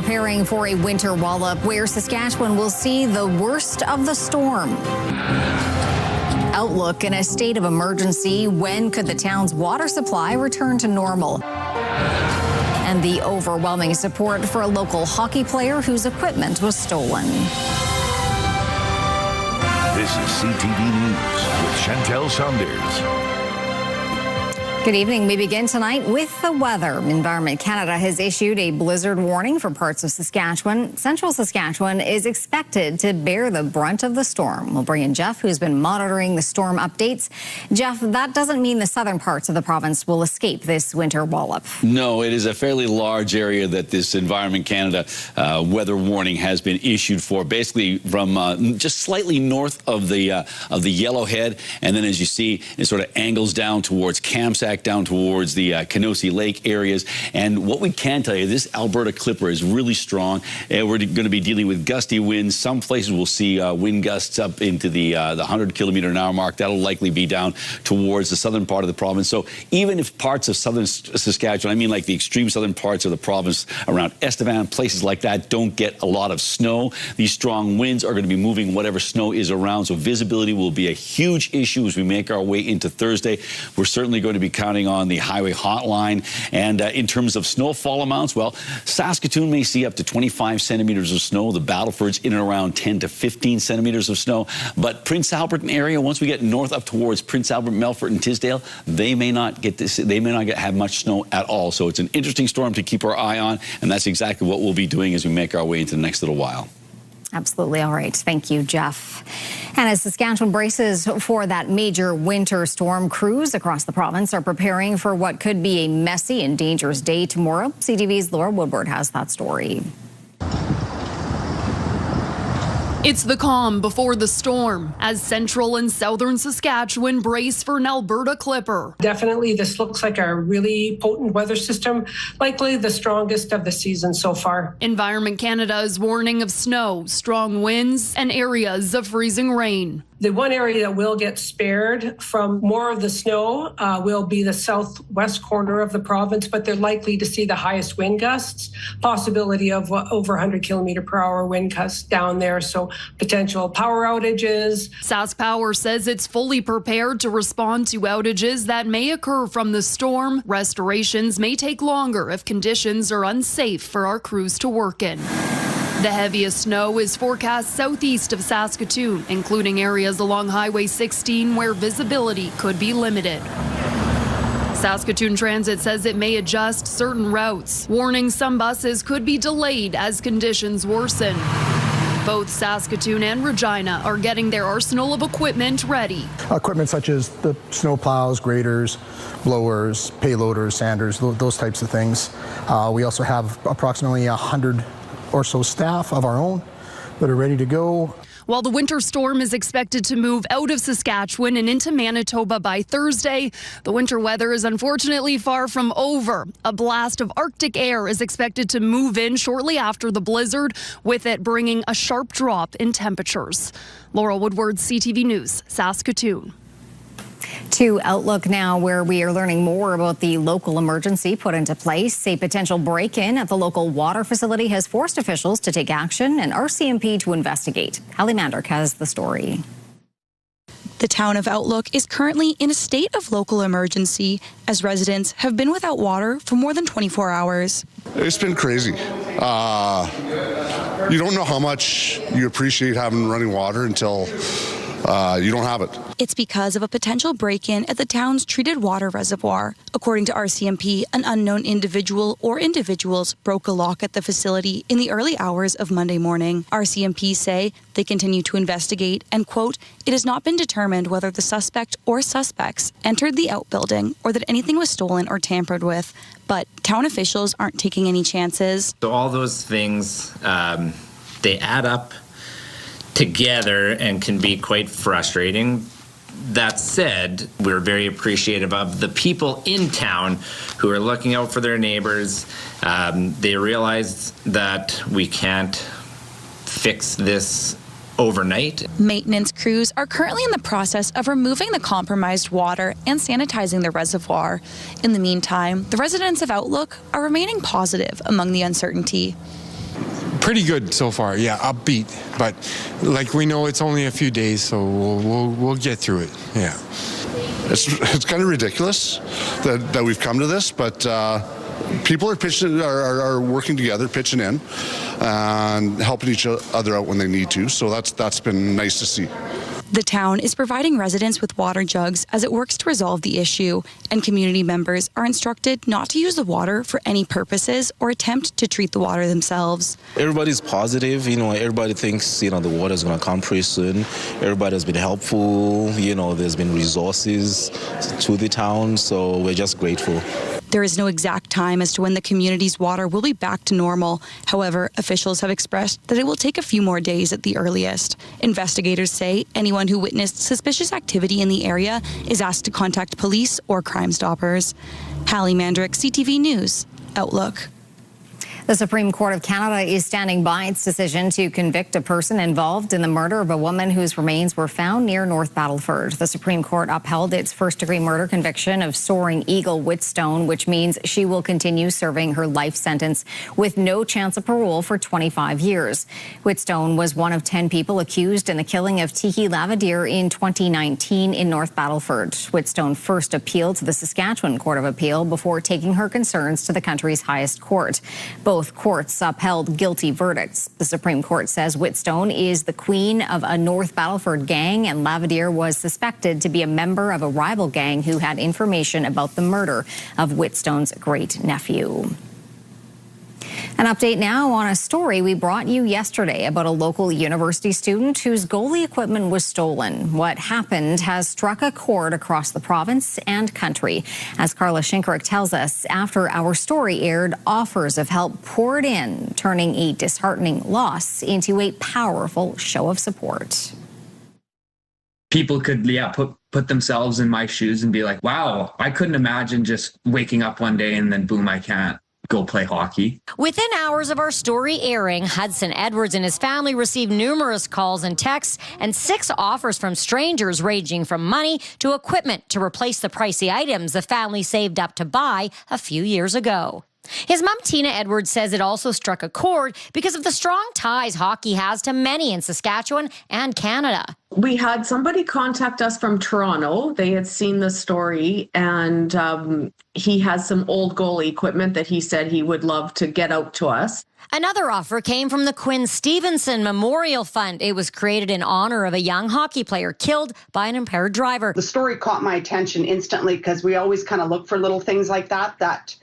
preparing for a winter wallop where Saskatchewan will see the worst of the storm. Outlook in a state of emergency. When could the town's water supply return to normal? And the overwhelming support for a local hockey player whose equipment was stolen. This is CTV News with Chantel Saunders. Good evening. We begin tonight with the weather. Environment Canada has issued a blizzard warning for parts of Saskatchewan. Central Saskatchewan is expected to bear the brunt of the storm. We'll bring in Jeff, who's been monitoring the storm updates. Jeff, that doesn't mean the southern parts of the province will escape this winter wallop. No, it is a fairly large area that this Environment Canada weather warning has been issued for, basically from just slightly north of the Yellowhead, and then as you see, it sort of angles down towards Kamsack, down towards the Kenosee Lake areas. And what we can tell you, this Alberta Clipper is really strong. We're going to be dealing with gusty winds. Some places will see wind gusts up into the 100-kilometer-an-hour mark. That'll likely be down towards the southern part of the province. So even if parts of southern Saskatchewan, I mean like the extreme southern parts of the province around Estevan, places like that, don't get a lot of snow, these strong winds are going to be moving whatever snow is around. So visibility will be a huge issue as we make our way into Thursday. We're certainly going to be counting on the highway hotline. And in terms of snowfall amounts, well, Saskatoon may see up to 25 centimeters of snow. The Battleford's in and around 10 to 15 centimeters of snow. But Prince Albert area, once we get north up towards Prince Albert, Melfort, and Tisdale, they may not get this. They may not have much snow at all. So it's an interesting storm to keep our eye on, and that's exactly what we'll be doing as we make our way into the next little while. Absolutely. All right. Thank you, Jeff. And as Saskatchewan braces for that major winter storm, crews across the province are preparing for what could be a messy and dangerous day tomorrow. CTV's Laura Woodward has that story. It's the calm before the storm as central and southern Saskatchewan brace for an Alberta Clipper. Definitely, this looks like a really potent weather system, likely the strongest of the season so far. Environment Canada is warning of snow, strong winds, and areas of freezing rain. The one area that will get spared from more of the snow will be the southwest corner of the province, but they're likely to see the highest wind gusts, possibility of over 100-kilometer-per-hour wind gusts down there, so potential power outages. Sask Power says it's fully prepared to respond to outages that may occur from the storm. Restorations may take longer if conditions are unsafe for our crews to work in. The heaviest snow is forecast southeast of Saskatoon, including areas along Highway 16 where visibility could be limited. Saskatoon Transit says it may adjust certain routes, warning some buses could be delayed as conditions worsen. Both Saskatoon and Regina are getting their arsenal of equipment ready. Equipment such as the snow plows, graders, blowers, payloaders, sanders, those types of things. We also have approximately 100 or so staff of our own that are ready to go. While the winter storm is expected to move out of Saskatchewan and into Manitoba by Thursday, the winter weather is unfortunately far from over. A blast of Arctic air is expected to move in shortly after the blizzard, with it bringing a sharp drop in temperatures. Laura Woodward, CTV News, Saskatoon. To Outlook now, where we are learning more about the local emergency put into place. A potential break-in at the local water facility has forced officials to take action and RCMP to investigate. Hallie Mandark has the story. The town of Outlook is currently in a state of local emergency as residents have been without water for more than 24 hours. It's been crazy. You don't know how much you appreciate having running water until you don't have it. It's because of a potential break-in at the town's treated water reservoir. According to RCMP, an unknown individual or individuals broke a lock at the facility in the early hours of Monday morning. RCMP say they continue to investigate and, quote, it has not been determined whether the suspect or suspects entered the outbuilding or that anything was stolen or tampered with. But town officials aren't taking any chances. So all those things, they add up together and can be quite frustrating. That said, we're very appreciative of the people in town who are looking out for their neighbors. They realize that we can't fix this overnight. Maintenance crews are currently in the process of removing the compromised water and sanitizing the reservoir. In the meantime, the residents of Outlook are remaining positive among the uncertainty. Pretty good so far, yeah, upbeat. But like we know it's only a few days, so we'll get through it, yeah. It's kind of ridiculous that we've come to this, but people are working together, pitching in, and helping each other out when they need to. So that's been nice to see. The town is providing residents with water jugs as it works to resolve the issue, and community members are instructed not to use the water for any purposes or attempt to treat the water themselves. Everybody's positive, everybody thinks, the water is going to come pretty soon. Everybody has been helpful, there's been resources to the town, so we're just grateful. There is no exact time as to when the community's water will be back to normal. However, officials have expressed that it will take a few more days at the earliest. Investigators say anyone who witnessed suspicious activity in the area is asked to contact police or Crime Stoppers. Hallie Mandrick, CTV News, Outlook. The Supreme Court of Canada is standing by its decision to convict a person involved in the murder of a woman whose remains were found near North Battleford. The Supreme Court upheld its first-degree murder conviction of Soaring Eagle Whitstone, which means she will continue serving her life sentence with no chance of parole for 25 years. Whitstone was one of 10 people accused in the killing of Tiki Lavadier in 2019 in North Battleford. Whitstone first appealed to the Saskatchewan Court of Appeal before taking her concerns to the country's highest court. Both courts upheld guilty verdicts. The Supreme Court says Whitstone is the queen of a North Battleford gang, and Lavadier was suspected to be a member of a rival gang who had information about the murder of Whitstone's great-nephew. An update now on a story we brought you yesterday about a local university student whose goalie equipment was stolen. What happened has struck a chord across the province and country. As Carla Shinkerick tells us, after our story aired, offers of help poured in, turning a disheartening loss into a powerful show of support. People could, put themselves in my shoes and be like, wow, I couldn't imagine just waking up one day and then boom, I can't go play hockey. Within hours of our story airing, Hudson Edwards and his family received numerous calls and texts and 6 offers from strangers ranging from money to equipment to replace the pricey items the family saved up to buy a few years ago. His mom, Tina Edwards, says it also struck a chord because of the strong ties hockey has to many in Saskatchewan and Canada. We had somebody contact us from Toronto. They had seen the story, and he has some old goalie equipment that he said he would love to get out to us. Another offer came from the Quinn Stevenson Memorial Fund. It was created in honor of a young hockey player killed by an impaired driver. The story caught my attention instantly because we always kind of look for little things like that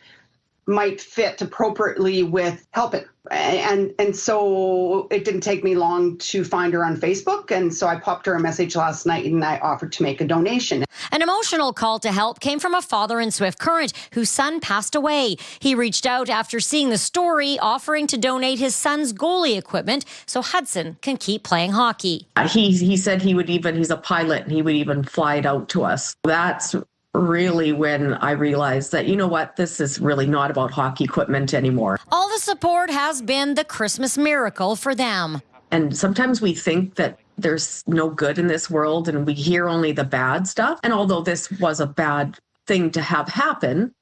might fit appropriately with helping. And so it didn't take me long to find her on Facebook. And so I popped her a message last night and I offered to make a donation. An emotional call to help came from a father in Swift Current whose son passed away. He reached out after seeing the story, offering to donate his son's goalie equipment so Hudson can keep playing hockey. He said he's a pilot and he would even fly it out to us. That's really when I realized that, you know what, this is really not about hockey equipment anymore. All the support has been the Christmas miracle for them. And sometimes we think that there's no good in this world and we hear only the bad stuff. And although this was a bad thing to have happen,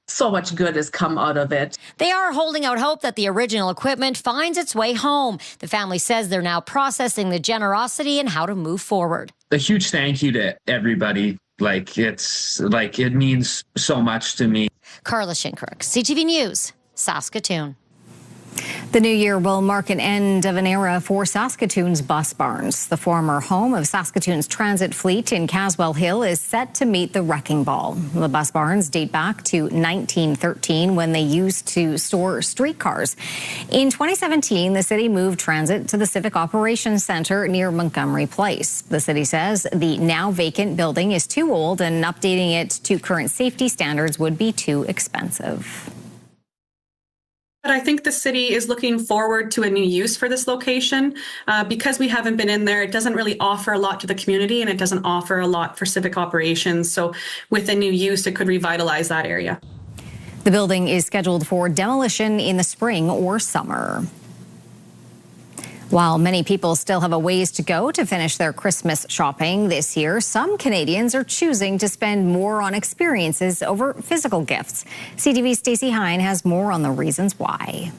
so much good has come out of it. They are holding out hope that the original equipment finds its way home. The family says they're now processing the generosity and how to move forward. A huge thank you to everybody. It means so much to me. Carla Shinkerick, CTV News, Saskatoon. The new year will mark an end of an era for Saskatoon's bus barns. The former home of Saskatoon's transit fleet in Caswell Hill is set to meet the wrecking ball. The bus barns date back to 1913 when they used to store streetcars. In 2017, the city moved transit to the Civic Operations Center near Montgomery Place. The city says the now vacant building is too old and updating it to current safety standards would be too expensive. But I think the city is looking forward to a new use for this location. Because we haven't been in there, it doesn't really offer a lot to the community and it doesn't offer a lot for civic operations. So with a new use, it could revitalize that area. The building is scheduled for demolition in the spring or summer. While many people still have a ways to go to finish their Christmas shopping this year, some Canadians are choosing to spend more on experiences over physical gifts. CTV's Stacey Hine has more on the reasons why.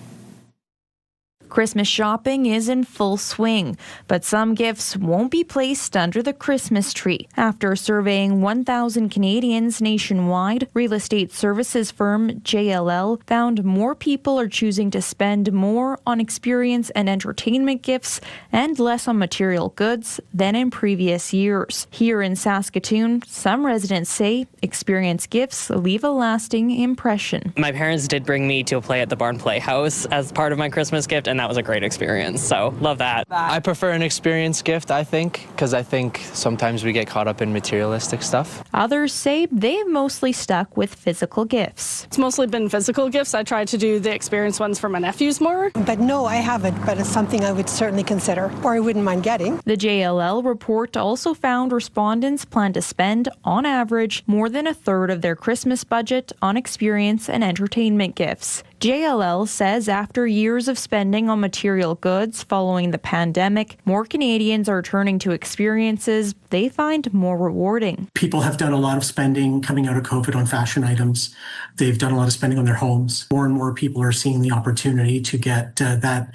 Christmas shopping is in full swing, but some gifts won't be placed under the Christmas tree. After surveying 1,000 Canadians nationwide, real estate services firm JLL found more people are choosing to spend more on experience and entertainment gifts and less on material goods than in previous years. Here in Saskatoon, some residents say experience gifts leave a lasting impression. My parents did bring me to a play at the Barn Playhouse as part of my Christmas gift, and that was a great experience, so love that. I prefer an experience gift, I think, because I think sometimes we get caught up in materialistic stuff. Others say they've mostly stuck with physical gifts. It's mostly been physical gifts. I tried to do the experience ones for my nephews more. But no, I haven't, but it's something I would certainly consider, or I wouldn't mind getting. The JLL report also found respondents plan to spend, on average, more than a third of their Christmas budget on experience and entertainment gifts. JLL says after years of spending on material goods following the pandemic, more Canadians are turning to experiences they find more rewarding. People have done a lot of spending coming out of COVID on fashion items. They've done a lot of spending on their homes. More and more people are seeing the opportunity to get that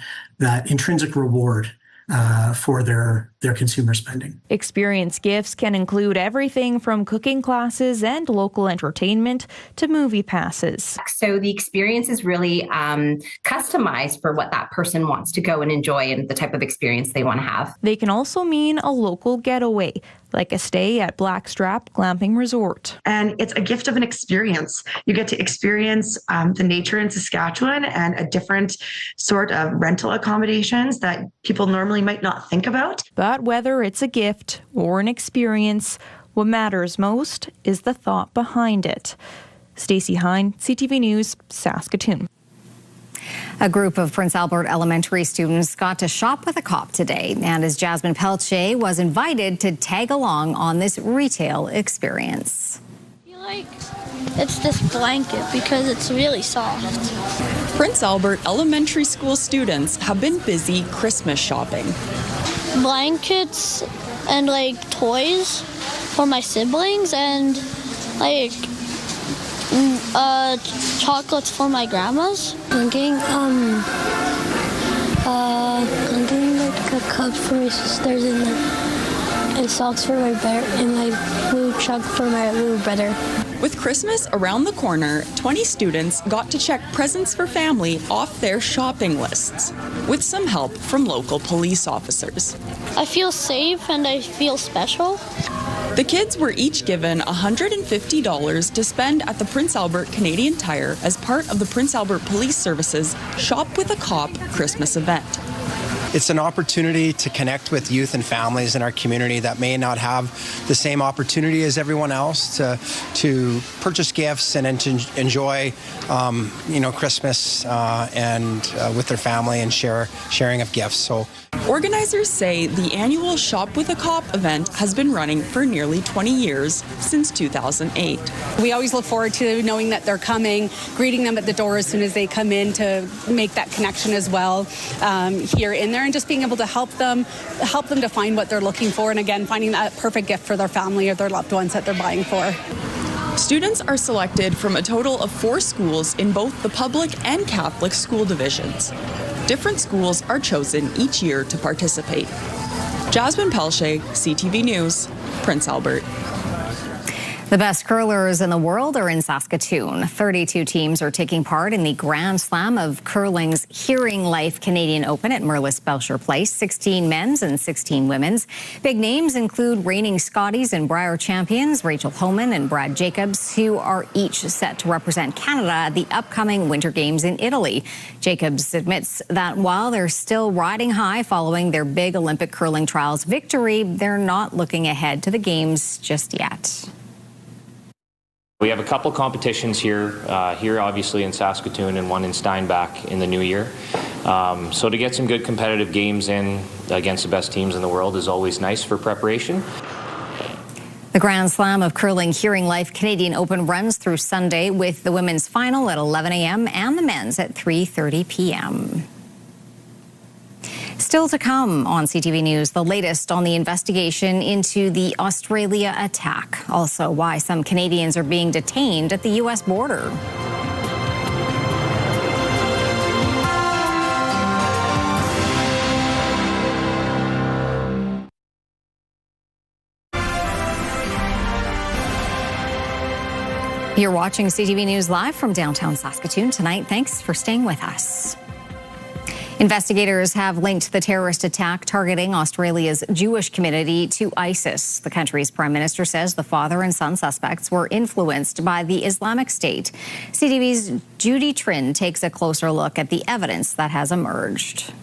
intrinsic reward for their consumer spending. Experience gifts can include everything from cooking classes and local entertainment to movie passes. So the experience is really customized for what that person wants to go and enjoy and the type of experience they want to have. They can also mean a local getaway, like a stay at Blackstrap Glamping Resort. And it's a gift of an experience. You get to experience the nature in Saskatchewan and a different sort of rental accommodations that people normally might not think about. But whether it's a gift or an experience, what matters most is the thought behind it. Stacey Hine, CTV News, Saskatoon. A group of Prince Albert Elementary students got to shop with a cop today, and as Jasmine Pelche was invited to tag along on this retail experience. I feel like it's this blanket because it's really soft. Prince Albert Elementary School students have been busy Christmas shopping. Blankets and like toys for my siblings and like chocolates for my grandmas. I'm getting like a cup for my sisters and socks for my bear and my blue truck for my little brother. With Christmas around the corner, 20 students got to check presents for family off their shopping lists, with some help from local police officers. I feel safe and I feel special. The kids were each given $150 to spend at the Prince Albert Canadian Tire as part of the Prince Albert Police Service's Shop with a Cop Christmas event. It's an opportunity to connect with youth and families in our community that may not have the same opportunity as everyone else to purchase gifts and to enjoy, Christmas and with their family and sharing of gifts. So. Organizers say the annual Shop with a Cop event has been running for nearly 20 years, since 2008. We always look forward to knowing that they're coming, greeting them at the door as soon as they come in to make that connection as well here in there, and just being able to help them to find what they're looking for, and again, finding that perfect gift for their family or their loved ones that they're buying for. Students are selected from a total of 4 schools in both the public and Catholic school divisions. Different schools are chosen each year to participate. Jasmine Pelche, CTV News, Prince Albert. The best curlers in the world are in Saskatoon. 32 teams are taking part in the Grand Slam of Curling's Hearing Life Canadian Open at Merlis Belcher Place, 16 men's and 16 women's. Big names include reigning Scotties and Brier champions Rachel Homan and Brad Jacobs, who are each set to represent Canada at the upcoming Winter Games in Italy. Jacobs admits that while they're still riding high following their big Olympic curling trials victory, they're not looking ahead to the Games just yet. We have a couple competitions here obviously in Saskatoon and one in Steinbach in the new year. So to get some good competitive games in against the best teams in the world is always nice for preparation. The Grand Slam of Curling Hearing Life Canadian Open runs through Sunday with the women's final at 11 a.m. and the men's at 3:30 p.m. Still to come on CTV News, the latest on the investigation into the Australia attack. Also, why some Canadians are being detained at the U.S. border. You're watching CTV News live from downtown Saskatoon tonight. Thanks for staying with us. Investigators have linked the terrorist attack targeting Australia's Jewish community to ISIS. The country's prime minister says the father and son suspects were influenced by the Islamic State. CTV's Judy Trin takes a closer look at the evidence that has emerged.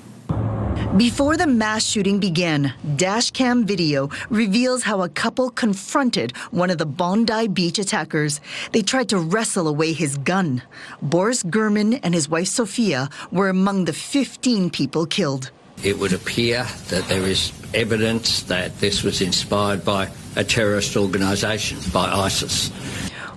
Before the mass shooting began, dashcam video reveals how a couple confronted one of the Bondi Beach attackers. They tried to wrestle away his gun. Boris Gurman and his wife Sophia were among the 15 people killed. It would appear that there is evidence that this was inspired by a terrorist organisation, by ISIS.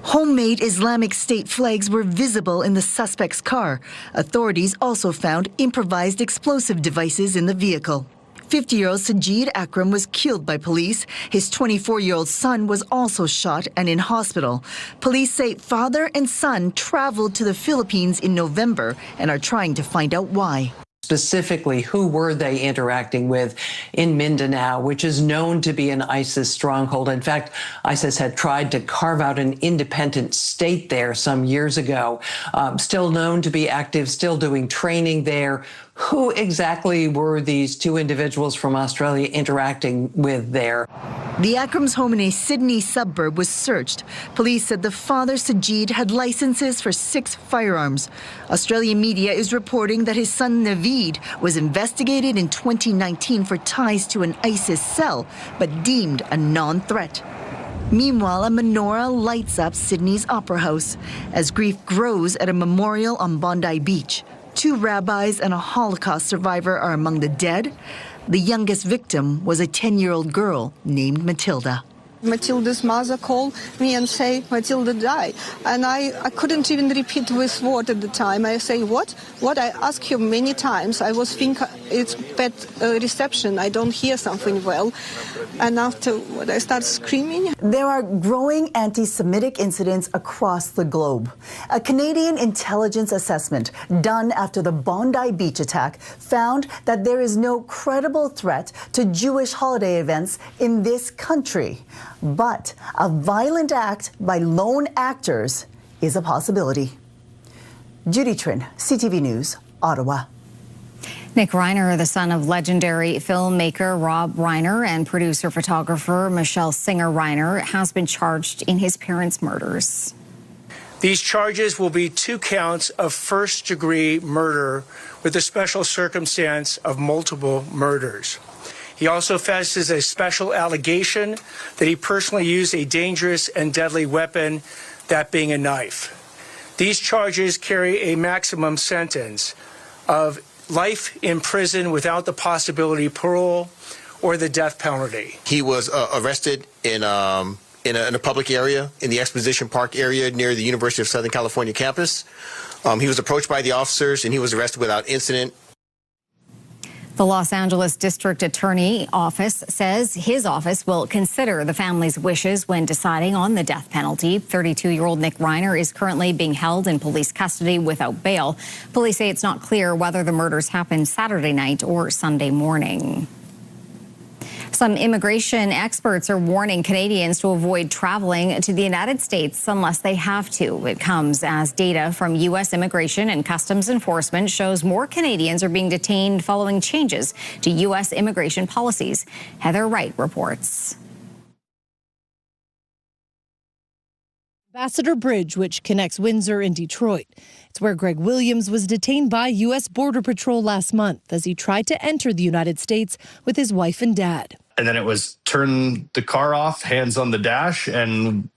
Homemade Islamic State flags were visible in the suspect's car. Authorities also found improvised explosive devices in the vehicle. 50-year-old Sajid Akram was killed by police. His 24-year-old son was also shot and in hospital. Police say father and son traveled to the Philippines in November and are trying to find out why. Specifically, who were they interacting with in Mindanao, which is known to be an ISIS stronghold. In fact, ISIS had tried to carve out an independent state there some years ago. Still known to be active, still doing training there. Who exactly were these two individuals from Australia interacting with there? The Akrams' home in a Sydney suburb was searched. Police said the father, Sajid, had licenses for 6 firearms. Australian media is reporting that his son, Naveed, was investigated in 2019 for ties to an ISIS cell, but deemed a non-threat. Meanwhile, a menorah lights up Sydney's Opera House as grief grows at a memorial on Bondi Beach. 2 rabbis and a Holocaust survivor are among the dead. The youngest victim was a 10-year-old girl named Matilda. Matilda's mother called me and say, Matilda died. And I couldn't even repeat this word at the time. I say, what? What? I asked him many times. I was thinking it's bad reception. I don't hear something well. And afterward, I start screaming. There are growing anti-Semitic incidents across the globe. A Canadian intelligence assessment done after the Bondi Beach attack found that there is no credible threat to Jewish holiday events in this country. But a violent act by lone actors is a possibility. Judy Trin, CTV News, Ottawa. Nick Reiner, the son of legendary filmmaker Rob Reiner and producer-photographer Michelle Singer-Reiner, has been charged in his parents' murders. These charges will be 2 counts of first-degree murder with the special circumstance of multiple murders. He also faces a special allegation that he personally used a dangerous and deadly weapon, that being a knife. These charges carry a maximum sentence of life in prison without the possibility of parole or the death penalty. He was arrested in a public area, in the Exposition Park area near the University of Southern California campus. He was approached by the officers and he was arrested without incident. The Los Angeles District Attorney Office says his office will consider the family's wishes when deciding on the death penalty. 32-year-old Nick Reiner is currently being held in police custody without bail. Police say it's not clear whether the murders happened Saturday night or Sunday morning. Some immigration experts are warning Canadians to avoid traveling to the United States unless they have to. It comes as data from U.S. Immigration and Customs Enforcement shows more Canadians are being detained following changes to U.S. immigration policies. Heather Wright reports. Ambassador Bridge, which connects Windsor and Detroit. It's where Greg Williams was detained by U.S. Border Patrol last month as he tried to enter the United States with his wife and dad. And then it was turn the car off, hands on the dash, and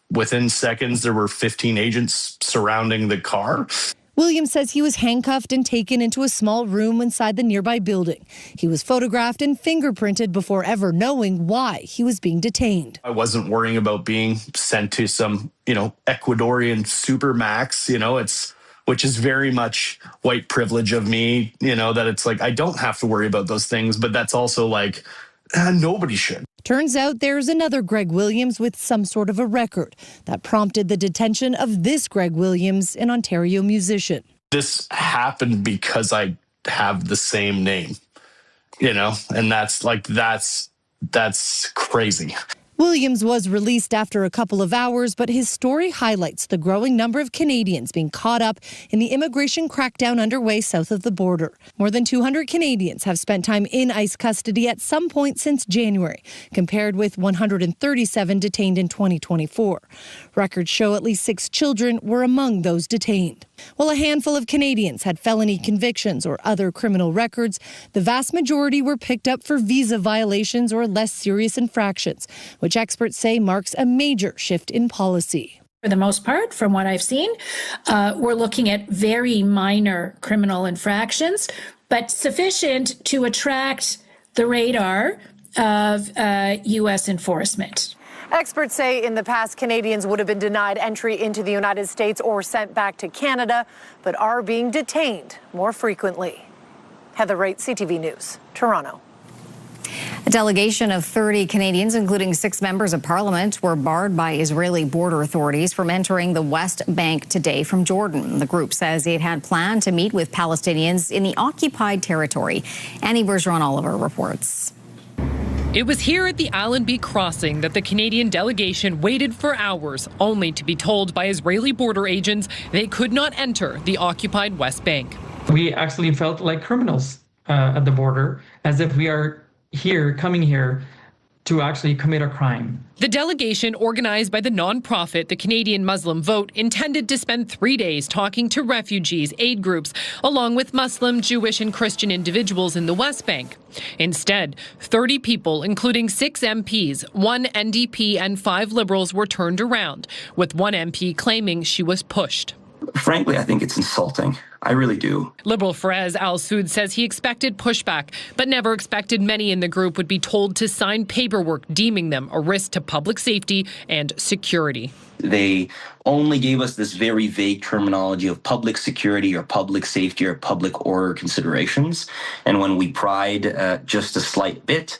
within seconds there were 15 agents surrounding the car. Williams says he was handcuffed and taken into a small room inside the nearby building. He was photographed and fingerprinted before ever knowing why he was being detained. I wasn't worrying about being sent to some, Ecuadorian supermax, which is very much white privilege of me, that it's like, I don't have to worry about those things, but that's also like, nobody should. Turns out there's another Greg Williams with some sort of a record that prompted the detention of this Greg Williams, an Ontario musician. This happened because I have the same name, and that's crazy. Williams was released after a couple of hours, but his story highlights the growing number of Canadians being caught up in the immigration crackdown underway south of the border. More than 200 Canadians have spent time in ICE custody at some point since January, compared with 137 detained in 2024. Records show at least 6 children were among those detained. While a handful of Canadians had felony convictions or other criminal records, the vast majority were picked up for visa violations or less serious infractions, which experts say marks a major shift in policy. For the most part, from what I've seen, we're looking at very minor criminal infractions, but sufficient to attract the radar of U.S. enforcement. Experts say in the past, Canadians would have been denied entry into the United States or sent back to Canada, but are being detained more frequently. Heather Wright, CTV News, Toronto. A delegation of 30 Canadians, including 6 members of parliament, were barred by Israeli border authorities from entering the West Bank today from Jordan. The group says it had planned to meet with Palestinians in the occupied territory. Annie Bergeron-Oliver reports. It was here at the Allenby crossing that the Canadian delegation waited for hours, only to be told by Israeli border agents they could not enter the occupied West Bank. We actually felt like criminals at the border, as if we are coming here to actually commit a crime. The delegation, organized by the nonprofit the Canadian Muslim Vote, intended to spend 3 days talking to refugees, aid groups, along with Muslim, Jewish and Christian individuals in the West Bank. Instead, 30 people, including 6 MPs, 1 NDP and 5 Liberals, were turned around, with 1 MP claiming she was pushed. Frankly, I think it's insulting. I really do. Liberal Faraz Al-Soud says he expected pushback, but never expected many in the group would be told to sign paperwork deeming them a risk to public safety and security. They only gave us this very vague terminology of public security or public safety or public order considerations. And when we pried just a slight bit,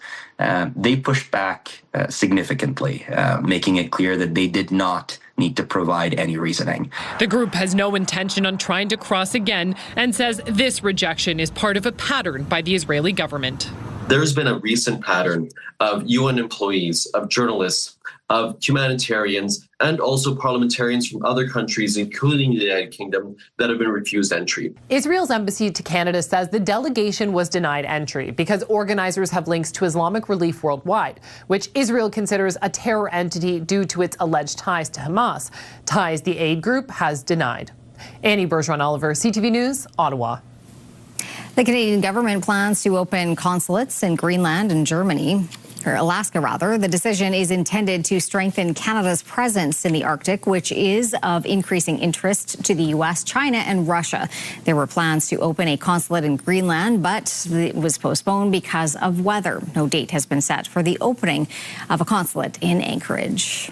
they pushed back significantly, making it clear that they did not need to provide any reasoning. The group has no intention on trying to cross again and says this rejection is part of a pattern by the Israeli government. There's been a recent pattern of UN employees, of journalists, of humanitarians, and also parliamentarians from other countries, including the United Kingdom, that have been refused entry. Israel's embassy to Canada says the delegation was denied entry because organizers have links to Islamic Relief Worldwide, which Israel considers a terror entity due to its alleged ties to Hamas, ties the aid group has denied. Annie Bergeron-Oliver, CTV News, Ottawa. The Canadian government plans to open consulates in Greenland and Germany, or Alaska rather. The decision is intended to strengthen Canada's presence in the Arctic, which is of increasing interest to the U.S., China and Russia. There were plans to open a consulate in Greenland, but it was postponed because of weather. No date has been set for the opening of a consulate in Anchorage.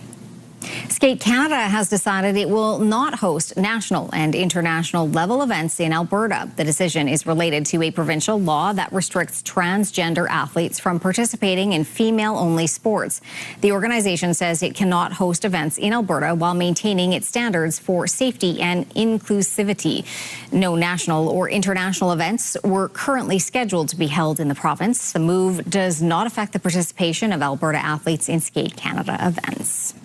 Skate Canada has decided it will not host national and international level events in Alberta. The decision is related to a provincial law that restricts transgender athletes from participating in female-only sports. The organization says it cannot host events in Alberta while maintaining its standards for safety and inclusivity. No national or international events were currently scheduled to be held in the province. The move does not affect the participation of Alberta athletes in Skate Canada events.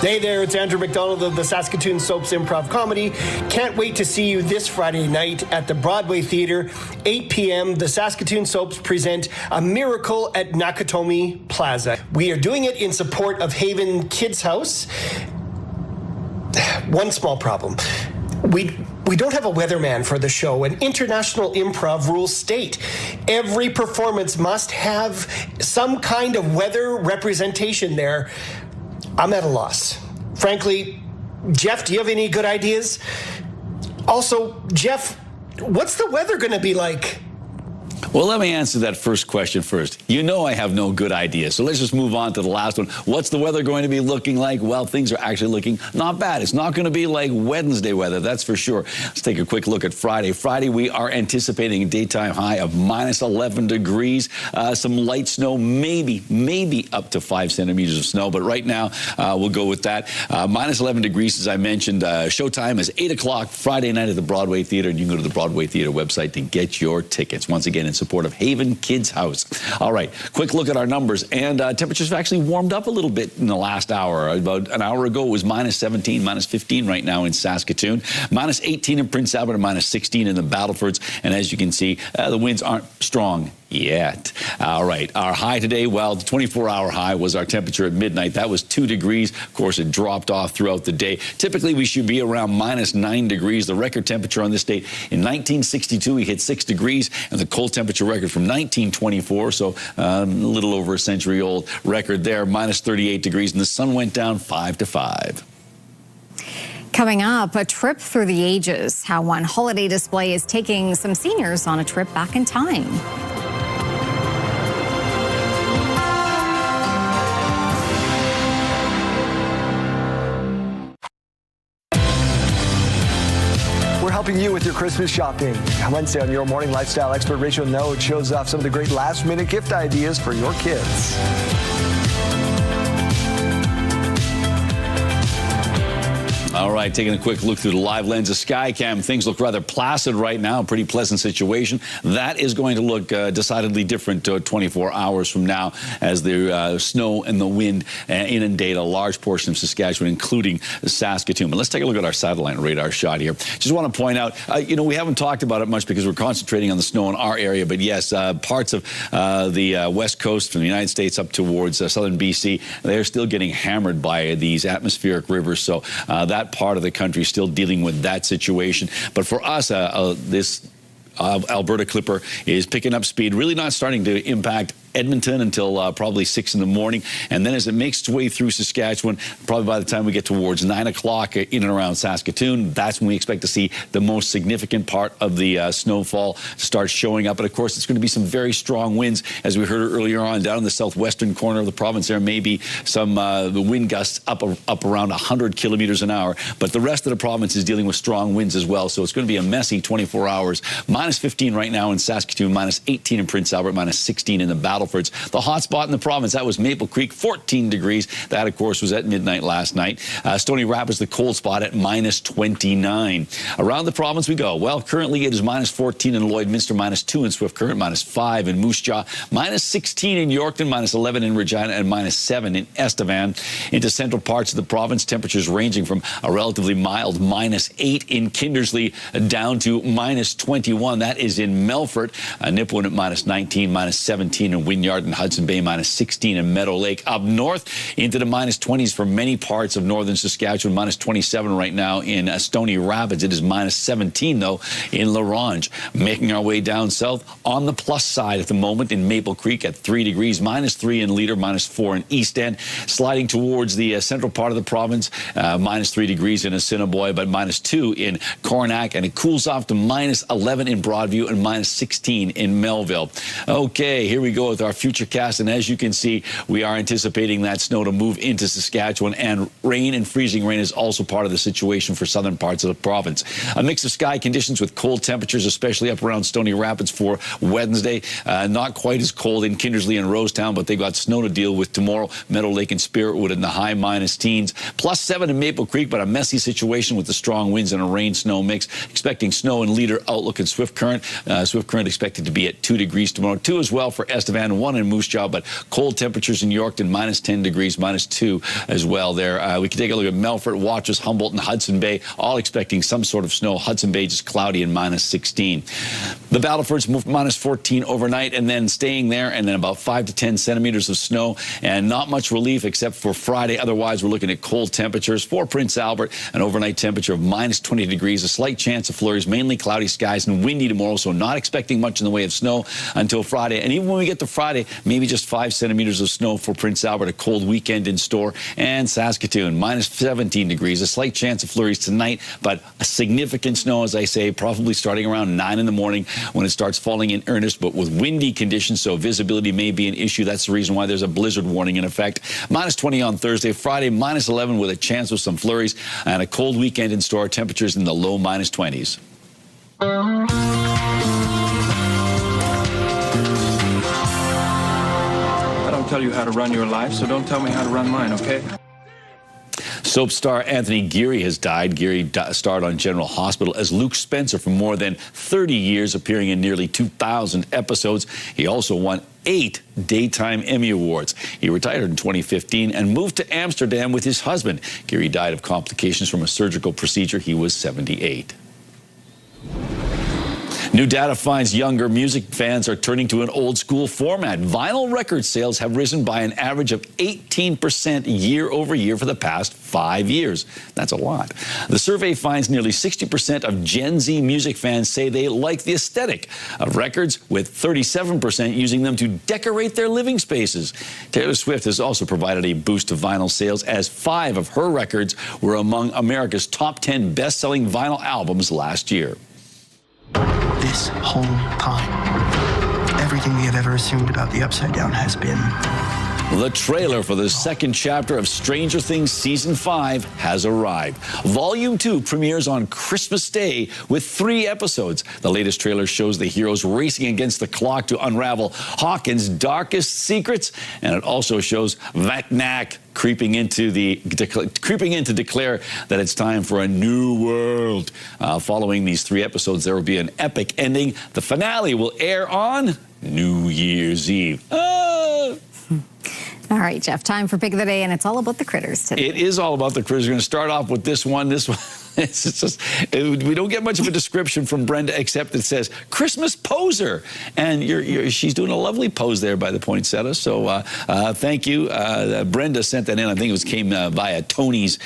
Hey there, it's Andrew McDonald of the Saskatoon Soaps Improv Comedy. Can't wait to see you this Friday night at the Broadway Theatre, 8 p.m. The Saskatoon Soaps present A Miracle at Nakatomi Plaza. We are doing it in support of Haven Kids House. One small problem. We don't have a weatherman for the show, and international improv rules state every performance must have some kind of weather representation there. I'm at a loss. Frankly, Jeff, do you have any good ideas? Also, Jeff, what's the weather going to be like Well, let me answer that first question first. You know I have no good idea, so let's just move on to the last one. What's the weather going to be looking like? Well, things are actually looking not bad. It's not going to be like Wednesday weather, that's for sure. Let's take a quick look at Friday. Friday, we are anticipating a daytime high of minus 11 degrees. Some light snow, maybe up to 5 centimeters of snow, but right now we'll go with that. Minus 11 degrees, as I mentioned. Showtime is 8 o'clock Friday night at the Broadway Theater, and you can go to the Broadway Theater website to get your tickets. Once again, in support of Haven Kids House. All right, quick look at our numbers, and temperatures have actually warmed up a little bit in the last hour. About an hour ago, it was minus 17, minus 15 right now in Saskatoon, minus 18 in Prince Albert, and minus 16 in the Battlefords. And as you can see, the winds aren't strong yet. All right, our high today, well, the 24-hour high was our temperature at midnight. That was 2 degrees. Of course, it dropped off throughout the day. Typically, we should be around minus 9 degrees. The record temperature on this date in 1962, we hit 6 degrees, and the cold temperature record from 1924, so a little over a century-old record there, minus 38 degrees, and the sun went down 5 to 5. Coming up, a trip through the ages, how one holiday display is taking some seniors on a trip back in time. Helping you with your Christmas shopping. On Wednesday on Your Morning, lifestyle expert Rachel Node shows off some of the great last-minute gift ideas for your kids. All right, taking a quick look through the live lens of Skycam. Things look rather placid right now, a pretty pleasant situation. That is going to look decidedly different 24 hours from now as the snow and the wind inundate a large portion of Saskatchewan, including Saskatoon. But let's take a look at our satellite radar shot here. Just want to point out, you know, we haven't talked about it much because we're concentrating on the snow in our area. But yes, parts of the west coast from the United States up towards southern BC, they're still getting hammered by these atmospheric rivers. So that part of the country still dealing with that situation. But for us, this Alberta Clipper is picking up speed, really not starting to impact Edmonton until probably 6 in the morning. And then as it makes its way through Saskatchewan, probably by the time we get towards 9 o'clock in and around Saskatoon, that's when we expect to see the most significant part of the snowfall start showing up. And of course, it's going to be some very strong winds, as we heard earlier on, down in the southwestern corner of the province. There may be some the wind gusts up around 100 kilometers an hour. But the rest of the province is dealing with strong winds as well. So it's going to be a messy 24 hours. Minus 15 right now in Saskatoon, minus 18 in Prince Albert, minus 16 in the Battlefords. The hot spot in the province, that was Maple Creek, 14 degrees. That, of course, was at midnight last night. Stony Rapids, the cold spot at minus 29. Around the province we go. Well, currently it is minus 14 in Lloydminster, minus 2 in Swift Current, minus 5 in Moose Jaw, minus 16 in Yorkton, minus 11 in Regina, and minus 7 in Estevan. Into central parts of the province, temperatures ranging from a relatively mild minus 8 in Kindersley down to minus 21. That is in Melfort. Nipawin at minus 19, minus 17 in Wynyard and Hudson Bay, minus 16 in Meadow Lake. Up north into the minus 20s for many parts of northern Saskatchewan, minus 27 right now in Stony Rapids. It is minus 17, though, in La Ronge. Making our way down south on the plus side at the moment in Maple Creek at 3 degrees, minus 3 in Leader, minus 4 in East End. Sliding towards the central part of the province, minus 3 degrees in Assiniboia, but minus 2 in Coronach, and it cools off to minus 11 in Broadview and minus 16 in Melville. Okay, here we go with our futurecast, and as you can see, we are anticipating that snow to move into Saskatchewan, and rain and freezing rain is also part of the situation for southern parts of the province. A mix of sky conditions with cold temperatures, especially up around Stony Rapids for Wednesday. Not quite as cold in Kindersley and Rosetown, but they've got snow to deal with tomorrow. Meadow Lake and Spiritwood in the high minus teens. Plus 7 in Maple Creek, but a messy situation with the strong winds and a rain-snow mix. Expecting snow in Leader, Outlook, and Swift Current. Swift Current expected to be at 2 degrees tomorrow. 2 as well for Estevan, 1 in Moose Jaw, but cold temperatures in Yorkton, minus 10 degrees, minus 2 as well there. We can take a look at Melfort, Watrous, Humboldt, and Hudson Bay, all expecting some sort of snow. Hudson Bay just cloudy and minus 16. The Battlefords moved minus 14 overnight and then staying there, and then about 5 to 10 centimeters of snow, and not much relief except for Friday. Otherwise, we're looking at cold temperatures for Prince Albert, an overnight temperature of minus 20 degrees, a slight chance of flurries, mainly cloudy skies and windy tomorrow, so not expecting much in the way of snow until Friday. And even when we get to Friday, maybe just 5 centimeters of snow for Prince Albert, a cold weekend in store. And Saskatoon, minus 17 degrees, a slight chance of flurries tonight, but a significant snow, as I say, probably starting around 9 in the morning when it starts falling in earnest, but with windy conditions, so visibility may be an issue. That's the reason why there's a blizzard warning in effect. -20 on Thursday, Friday, -11 with a chance of some flurries, and a cold weekend in store. Temperatures in the low -20s. I don't tell you how to run your life, so don't tell me how to run mine, okay? Soap star Anthony Geary has died. Geary starred on General Hospital as Luke Spencer for more than 30 years, appearing in nearly 2,000 episodes. He also won 8 Daytime Emmy Awards. He retired in 2015 and moved to Amsterdam with his husband. Geary died of complications from a surgical procedure. He was 78. New data finds younger music fans are turning to an old-school format. Vinyl record sales have risen by an average of 18% year over year for the past 5 years. That's a lot. The survey finds nearly 60% of Gen Z music fans say they like the aesthetic of records, with 37% using them to decorate their living spaces. Taylor Swift has also provided a boost to vinyl sales, as 5 of her records were among America's top 10 best-selling vinyl albums last year. This whole time, everything we have ever assumed about the Upside Down has been. The trailer for the second chapter of Stranger Things Season 5 has arrived. Volume 2 premieres on Christmas Day with 3 episodes. The latest trailer shows the heroes racing against the clock to unravel Hawkins' darkest secrets, and it also shows Vecna creeping in to declare that it's time for a new world. Following these 3 episodes, there will be an epic ending. The finale will air on New Year's Eve. All right, Jeff, time for Pick of the Day, and it's all about the critters today. It is all about the critters. We're going to start off with this one. It's just, we don't get much of a description from Brenda, except it says Christmas poser, and she's doing a lovely pose there by the poinsettia. So thank you. Brenda sent that in. I think it came via Tony's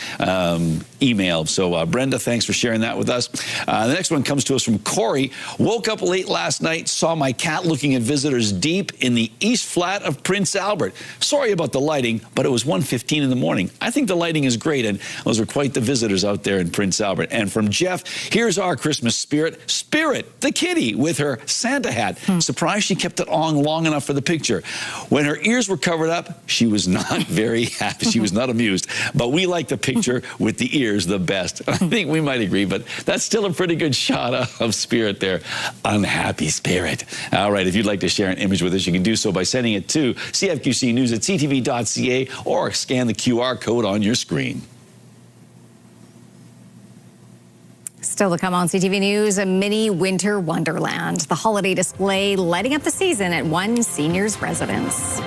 email. So Brenda, thanks for sharing that with us. The next one comes to us from Corey. Woke up late last night, saw my cat looking at visitors deep in the East Flat of Prince Albert. Sorry about the lighting, but it was 1:15 in the morning. I think the lighting is great, and those are quite the visitors out there in Prince Albert. And from Jeff, here's our Christmas spirit, Spirit, the kitty, with her Santa hat. Surprised she kept it on long enough for the picture. When her ears were covered up, she was not very happy. She was not amused. But we like the picture with the ears the best. I think we might agree, but that's still a pretty good shot of Spirit there. Unhappy Spirit. All right, if you'd like to share an image with us, you can do so by sending it to cfqcnews@ctv.ca or scan the QR code on your screen. Still to come on CTV News, a mini winter wonderland. The holiday display lighting up the season at one senior's residence.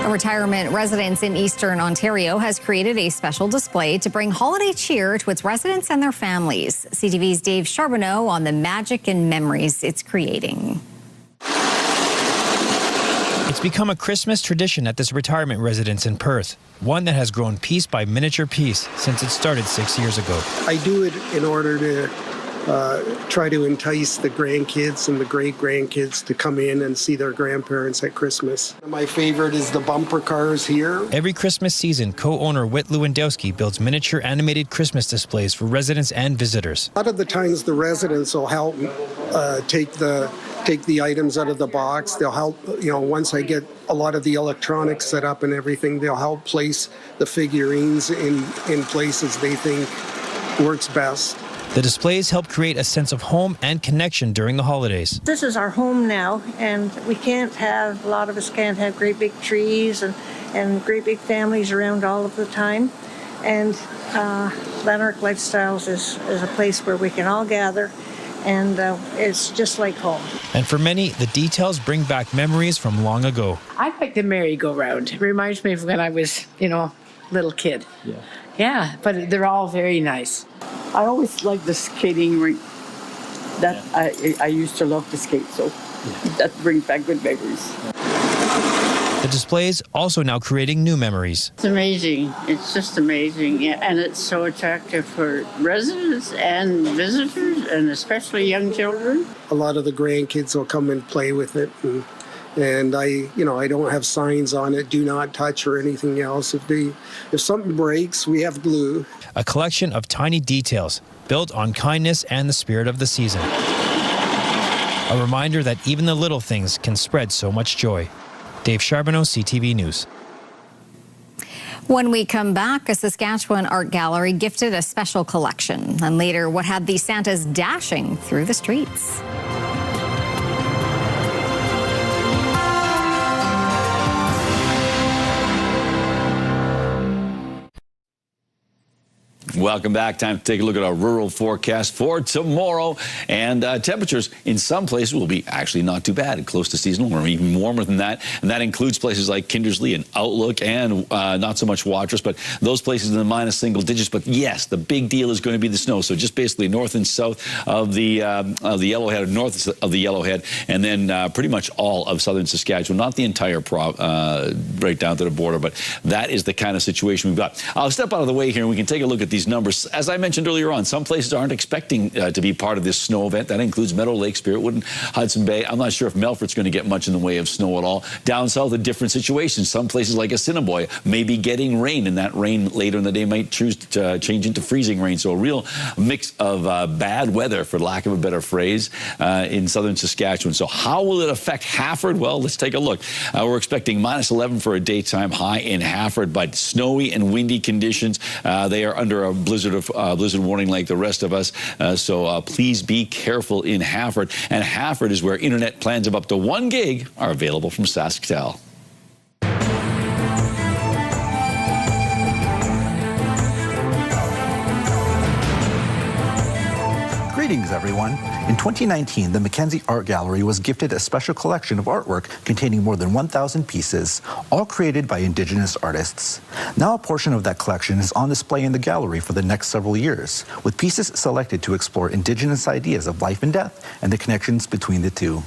Retirement residence in Eastern Ontario has created a special display to bring holiday cheer to its residents and their families. CTV's Dave Charbonneau on the magic and memories it's creating. It's become a Christmas tradition at this retirement residence in Perth, one that has grown piece by miniature piece since it started 6 years ago. I do it in order to try to entice the grandkids and the great-grandkids to come in and see their grandparents at Christmas. My favorite is the bumper cars here. Every Christmas season, co-owner Whit Lewandowski builds miniature animated Christmas displays for residents and visitors. A lot of the times the residents will help take the items out of the box. They'll help, once I get a lot of the electronics set up and everything, they'll help place the figurines in places they think works best. The displays help create a sense of home and connection during the holidays. This is our home now, and a lot of us can't have great big trees and great big families around all of the time. And Lanark Lifestyles is a place where we can all gather, and it's just like home. And for many, the details bring back memories from long ago. I like the merry-go-round. It reminds me of when I was, little kid. Yeah, but they're all very nice. I always liked the skating rink. I used to love to skate, so that brings back good memories. The displays also now creating new memories. It's amazing. It's just amazing. Yeah, and it's so attractive for residents and visitors, and especially young children. A lot of the grandkids will come and play with it, and I don't have signs on it, do not touch or anything else. If something breaks, we have glue. A collection of tiny details built on kindness and the spirit of the season. A reminder that even the little things can spread so much joy. Dave Charbonneau, CTV News. When we come back, a Saskatchewan art gallery gifted a special collection. And later, what had the Santas dashing through the streets. Welcome back. Time to take a look at our rural forecast for tomorrow. And temperatures in some places will be actually not too bad, close to seasonal, or even warmer than that. And that includes places like Kindersley and Outlook and not so much Watrous, but those places in the minus single digits. But yes, the big deal is going to be the snow. So just basically north and south of the Yellowhead, north of the Yellowhead, and then pretty much all of southern Saskatchewan, not the entire right down to the border, but that is the kind of situation we've got. I'll step out of the way here and we can take a look at these numbers. As I mentioned earlier on, some places aren't expecting to be part of this snow event. That includes Meadow Lake, Spiritwood, and Hudson Bay. I'm not sure if Melfort's going to get much in the way of snow at all. Down south, a different situation. Some places like Assiniboia may be getting rain, and that rain later in the day might choose to change into freezing rain. So a real mix of bad weather, for lack of a better phrase, in southern Saskatchewan. So how will it affect Hafford? Well, let's take a look. We're expecting minus 11 for a daytime high in Hafford, but snowy and windy conditions. They are under a blizzard warning like the rest of us. So please be careful in Hafford. And Hafford is where internet plans of up to 1 gig are available from SaskTel. Greetings, everyone. In 2019, the Mackenzie Art Gallery was gifted a special collection of artwork containing more than 1,000 pieces, all created by Indigenous artists. Now a portion of that collection is on display in the gallery for the next several years, with pieces selected to explore Indigenous ideas of life and death and the connections between the two.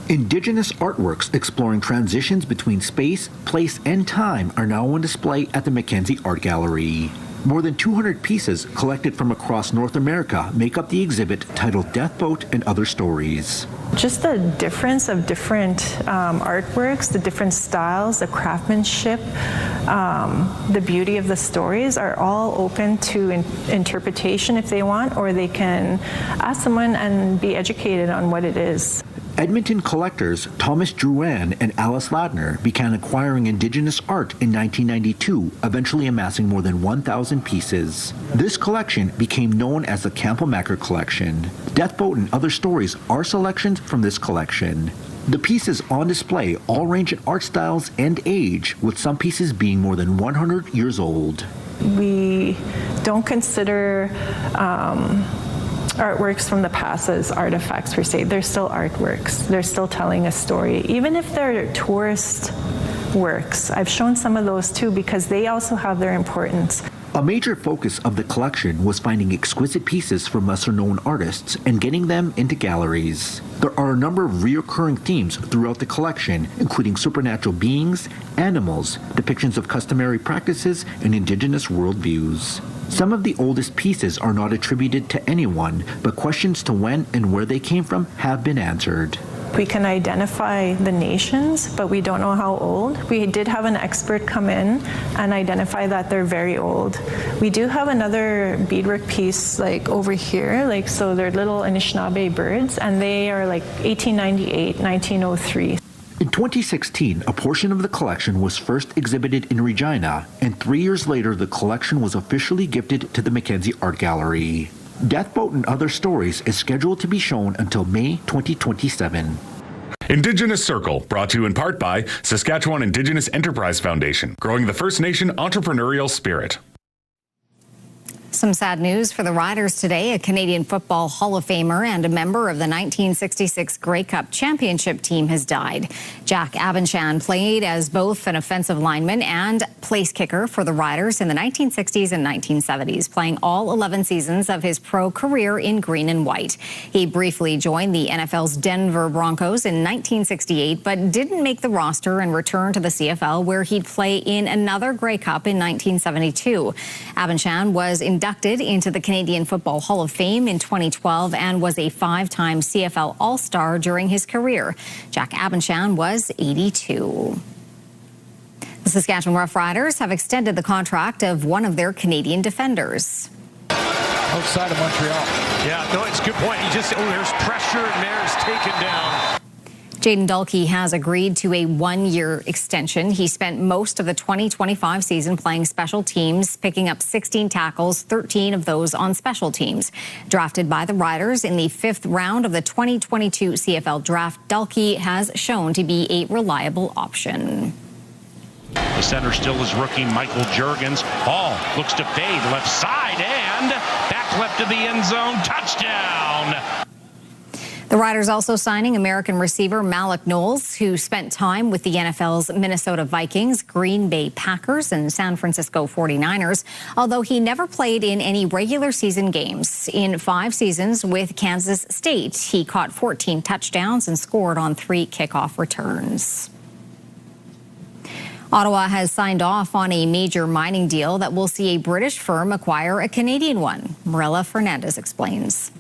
Indigenous artworks exploring transitions between space, place, and time are now on display at the Mackenzie Art Gallery. More than 200 pieces collected from across North America make up the exhibit titled Death Boat and Other Stories. Just the difference of different artworks, the different styles, the craftsmanship, the beauty of the stories are all open to interpretation if they want, or they can ask someone and be educated on what it is. Edmonton collectors Thomas Drouin and Alice Ladner began acquiring Indigenous art in 1992, eventually amassing more than 1,000 pieces. This collection became known as the Campbell-Macker Collection. Death Boat and Other Stories are selections from this collection. The pieces on display all range in art styles and age, with some pieces being more than 100 years old. We don't consider artworks from the past as artifacts per se. They're still artworks. They're still telling a story. Even if they're tourist works, I've shown some of those too because they also have their importance. A major focus of the collection was finding exquisite pieces from lesser-known artists and getting them into galleries. There are a number of recurring themes throughout the collection, including supernatural beings, animals, depictions of customary practices, and Indigenous worldviews. Some of the oldest pieces are not attributed to anyone, but questions to when and where they came from have been answered. We can identify the nations, but we don't know how old. We did have an expert come in and identify that they're very old. We do have another beadwork piece like over here, like so they're little Anishinaabe birds, and they are like 1898, 1903. In 2016, a portion of the collection was first exhibited in Regina, and 3 years later the collection was officially gifted to the Mackenzie Art Gallery. Death Boat and Other Stories is scheduled to be shown until May 2027. Indigenous Circle, brought to you in part by Saskatchewan Indigenous Enterprise Foundation, growing the First Nation entrepreneurial spirit. Some sad news for the Riders today. A Canadian Football Hall of Famer and a member of the 1966 Grey Cup championship team has died. Jack Abenchan played as both an offensive lineman and place kicker for the Riders in the 1960s and 1970s, playing all 11 seasons of his pro career in green and white. He briefly joined the NFL's Denver Broncos in 1968, but didn't make the roster and returned to the CFL, where he'd play in another Grey Cup in 1972. Abenchan was inducted into the Canadian Football Hall of Fame in 2012 and was a 5-time CFL All-Star during his career. Jack Abenchan was 82. The Saskatchewan Roughriders have extended the contract of one of their Canadian defenders. Outside of Montreal. Yeah, no, it's a good point. There's pressure and Mayor's taken down. Jaden Dulkey has agreed to a 1-year extension. He spent most of the 2025 season playing special teams, picking up 16 tackles, 13 of those on special teams. Drafted by the Riders in the 5th round of the 2022 CFL draft, Dulkey has shown to be a reliable option. The center still is rookie Michael Juergens. Ball looks to fade left side and back left to the end zone. Touchdown. The Riders also signing American receiver Malik Knowles, who spent time with the NFL's Minnesota Vikings, Green Bay Packers, and San Francisco 49ers, although he never played in any regular season games. In 5 seasons with Kansas State, he caught 14 touchdowns and scored on 3 kickoff returns. Ottawa has signed off on a major mining deal that will see a British firm acquire a Canadian one. Marilla Fernandez explains.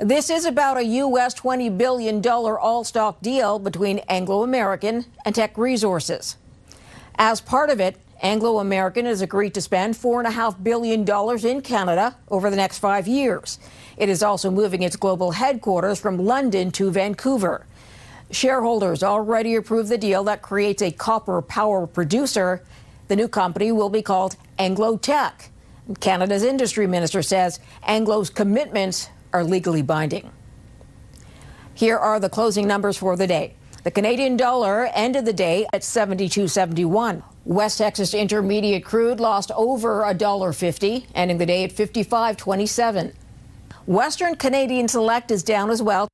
This is about a U.S. $20 billion all-stock deal between Anglo American and Teck Resources. As part of it, Anglo American has agreed to spend $4.5 billion in Canada over the next 5 years. It is also moving its global headquarters from London to Vancouver. Shareholders already approved the deal that creates a copper power producer. The new company will be called Anglo Teck. Canada's industry minister says Anglo's commitments are legally binding. Here are the closing numbers for the day. The Canadian dollar ended the day at 72.71. West Texas Intermediate crude lost over $1.50, ending the day at 55.27. Western Canadian Select is down as well,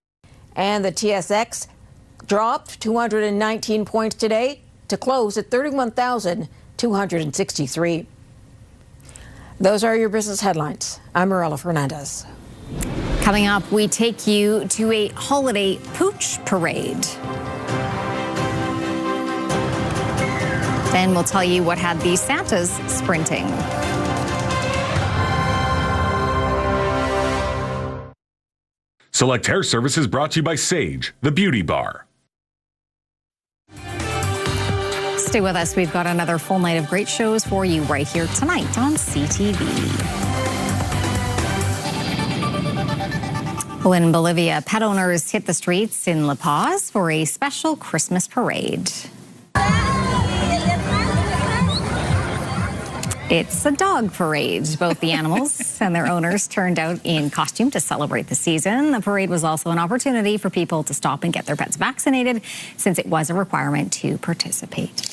and the TSX dropped 219 points today to close at 31,263. Those are your business headlines. I'm Marilla Fernandez. Coming up, we take you to a holiday pooch parade. Then we'll tell you what had these Santas sprinting. Select Hair Services brought to you by Sage, the beauty bar. Stay with us. We've got another full night of great shows for you right here tonight on CTV. Well, in Bolivia, pet owners hit the streets in La Paz for a special Christmas parade. It's a dog parade. Both the animals and their owners turned out in costume to celebrate the season. The parade was also an opportunity for people to stop and get their pets vaccinated, since it was a requirement to participate.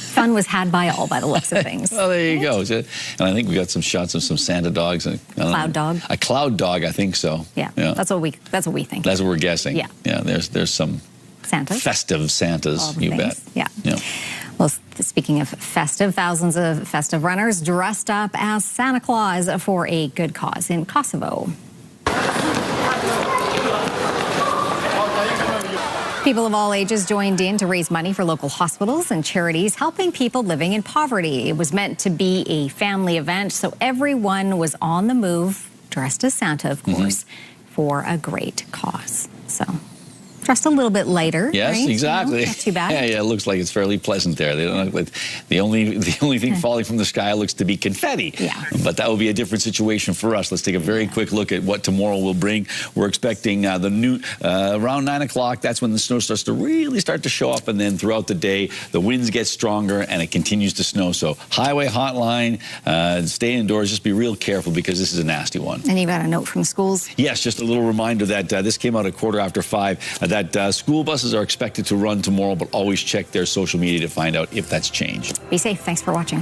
Fun was had by all, by the looks of things. Well, there you go. And I think we got some shots of some Santa dogs. Cloud dog. A cloud dog, I think so. Yeah. That's what we think. That's what we're guessing. Yeah. Yeah. There's some Santas. Festive Santas. You bet. Yeah. Well, speaking of festive, thousands of festive runners dressed up as Santa Claus for a good cause in Kosovo. People of all ages joined in to raise money for local hospitals and charities helping people living in poverty. It was meant to be a family event, so everyone was on the move, dressed as Santa, of course, for a great cause. So, dressed a little bit lighter. Yes, right? exactly. Not too bad. Yeah, it looks like it's fairly pleasant there. They don't look like the only thing falling from the sky looks to be confetti. Yeah. But that will be a different situation for us. Let's take a very quick look at what tomorrow will bring. We're expecting the new around 9 o'clock. That's when the snow starts to really start to show up, and then throughout the day, the winds get stronger and it continues to snow. So highway hotline, stay indoors. Just be real careful because this is a nasty one. And you got a note from schools? Yes, just a little reminder that this came out at 5:15. That school buses are expected to run tomorrow, but always check their social media to find out if that's changed. Be safe. Thanks for watching.